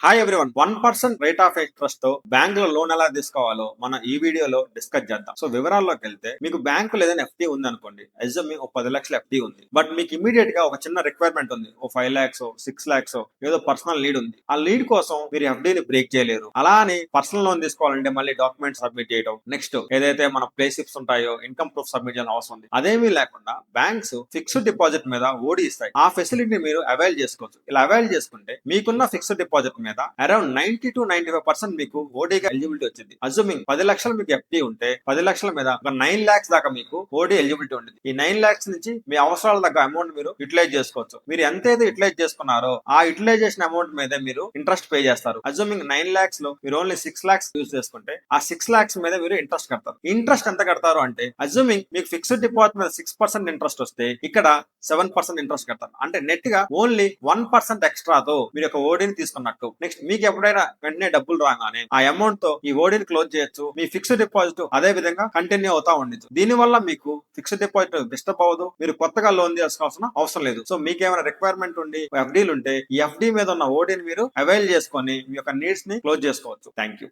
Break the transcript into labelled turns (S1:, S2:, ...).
S1: Hi everyone. 1% rate of interest తో bank లో loan ఎలా తీసుకోవాలో మనం ఈ వీడియోలో డిస్కస్ చేద్దాం. సో వివరాల్లోకి వెళ్తే, మీకు బ్యాంకు ఏదైనా ఎఫ్డి ఉంది అనుకోండి. ఎగ్జామ్ ఒక 10 లక్షల ఎఫ్డి ఉంది. బట్ మీకు ఇమీడియట్ గా ఒక చిన్న రిక్వైర్మెంట్ ఉంది. ఓ 5 లాక్స్ 6 లాక్స్ ఏదో పర్సనల్ లీడ్ ఉంది. ఆ లీడ్ కోసం మీరు ఎఫ్డీని బ్రేక్ చేయలేరు. అలా అని పర్సనల్ లోన్ తీసుకోవాలంటే మళ్ళీ డాక్యుమెంట్ సబ్మిట్ చేయడం, నెక్స్ట్ ఏదైతే మన ప్లే స్లిప్స్ ఉంటాయో ఇన్కమ్ ప్రూఫ్ సబ్మిట్ చేయాల్సిన అవసరం ఉంది. అదేమీ లేకుండా బ్యాంక్స్ ఫిక్స్డ్ డిపాజిట్ మీద ఓడి ఇస్తాయి. ఆ ఫెసిలిటీని మీరు అవైల్ చేసుకోవచ్చు. ఇలా అవైల్ చేసుకుంటే మీకున్న ఫిక్స్డ్ డిపాజిట్ మీద అరౌండ్ 90 to 95% మీకు ఓడీగా ఎలిజిబిలిటీ వచ్చింది. అజ్యూమింగ్ 10 లక్షలు మీకు ఎఫ్డి ఉంటే 10 లక్షల మీద ఒక 9 లాక్స్ దాకా మీకు ఓడీ ఎలిజిబిలిటీ ఉంటుంది. ఈ 9 లాక్స్ నుంచి మీ అవసరాల దగ్గర అమౌంట్ మీరు యూటిలైజ్ చేసుకోవచ్చు. మీరు ఎంతైతే యూటిలైజ్ చేసుకున్నారో ఆ యూటిలైజేషన్ అమౌంట్ మీద మీరు ఇంట్రెస్ట్ పే చేస్తారు. అజ్యూమింగ్ 9 లాక్స్ లో మీరు ఓన్లీ 6 లాక్స్ యూజ్ చేసుకుంటే ఆ 6 లాక్స్ మీద మీరు ఇంట్రెస్ట్ కడతారు. ఇంట్రెస్ట్ ఎంత కడతారు అంటే, అజ్యూమింగ్ మీకు ఫిక్స్డ్ డిపాజిట్ మీద 6% ఇంట్రెస్ట్ వస్తే ఇక్కడ 7% ఇంట్రెస్ట్ కడతారు. అంటే నెట్ గా ఓన్లీ 1% ఎక్స్ట్రాతో మీరు ఒక ఓడీని తీసుకున్నట్టు. నెక్స్ట్ మీకు ఎప్పుడైనా వెంటనే డబ్బులు రాగానే ఆ అమౌంట్ తో ఈ ఓడీని క్లోజ్ చేయొచ్చు. మీ ఫిక్స్డ్ డిపాజిట్ అదే విధంగా కంటిన్యూ అవుతా ఉండొచ్చు. దీని వల్ల మీకు ఫిక్స్డ్ డిపాజిట్ డిస్టర్బ్ అవ్వదు. మీరు కొత్తగా లోన్ తీసుకోవాల్సిన అవసరం లేదు. సో మీకు ఏమైనా రిక్వైర్మెంట్ ఉండి ఎఫ్డీలు ఉంటే ఈ ఎఫ్డీ మీద ఉన్న ఓడీని మీరు అవైల్ చేసుకొని మీ యొక్క నీడ్స్ ని క్లోజ్ చేసుకోవచ్చు. Thank you.